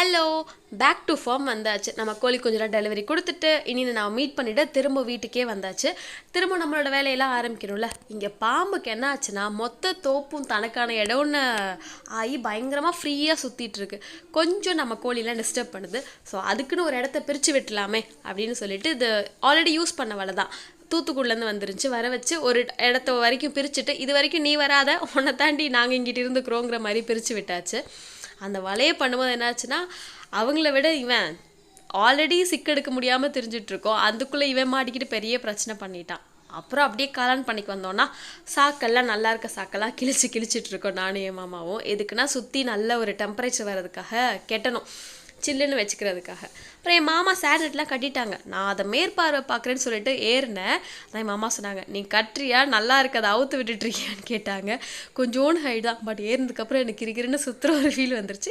Hello, back to form வந்தாச்சு. நம்ம கோழி குஞ்சுலாம் டெலிவரி கொடுத்துட்டு இனி நான் மீட் பண்ணிவிட்டு திரும்ப வீட்டுக்கே வந்தாச்சு. திரும்ப நம்மளோட வேலையெல்லாம் ஆரம்பிக்கணும்ல. இங்கே பாம்புக்கு என்ன ஆச்சுன்னா மொத்த தோப்பும் தனக்கான இடம்னு ஆகி பயங்கரமாக ஃப்ரீயாக சுற்றிட்டுருக்கு. கொஞ்சம் நம்ம கோழிலாம் டிஸ்டர்ப் பண்ணுது. ஸோ அதுக்குன்னு ஒரு இடத்த பிரித்து விட்டுலாமே அப்படின்னு சொல்லிட்டு இது ஆல்ரெடி யூஸ் பண்ண வலை தான். தூத்துக்குடிலேருந்து வந்துருந்துச்சு. வர வச்சு ஒரு இடத்த வரைக்கும் பிரிச்சுட்டு இது வரைக்கும் நீ வராத, உன்னை தாண்டி நாங்கள் இங்கிட்ட இருந்துக்கிறோங்கிற மாதிரி பிரித்து விட்டாச்சு. அந்த வலையை பண்ணும்போது என்னாச்சுன்னா அவங்கள விட இவன் ஆல்ரெடி சிக்கெடுக்க முடியாமல் தெரிஞ்சிட்ருக்கோம். அதுக்குள்ளே இவன் மாட்டிக்கிட்டு பெரிய பிரச்சனை பண்ணிட்டான். அப்புறம் அப்படியே காலான் பண்ணிக்கு வந்தோன்னா சாக்கெல்லாம் நல்லா இருக்க சாக்கெல்லாம் கிழிச்சிட்டு இருக்கோம் நானும் என் மாமாவும். எதுக்குன்னா சுற்றி நல்ல ஒரு டெம்பரேச்சர் வர்றதுக்காக கெட்டணும், சில்லுன்னு வச்சுக்கிறதுக்காக. அப்புறம் என் மாமா சேனட்லாம் கட்டிட்டாங்க. நான் அதை மேற்பார்வை பார்க்குறேன்னு சொல்லிட்டு ஏறினேன். நான் என் மாமா சொன்னாங்க, நீ கட்டுறியா, நல்லா இருக்க, அதை அவுத்து விட்டுட்ருக்கியான்னு கேட்டாங்க. கொஞ்சோண்டு ஹைட் தான், பட் ஏறினதுக்கப்புறம் எனக்கு இருக்கிறன்னு சுற்றுற ஒரு ஃபீல் வந்துருச்சு.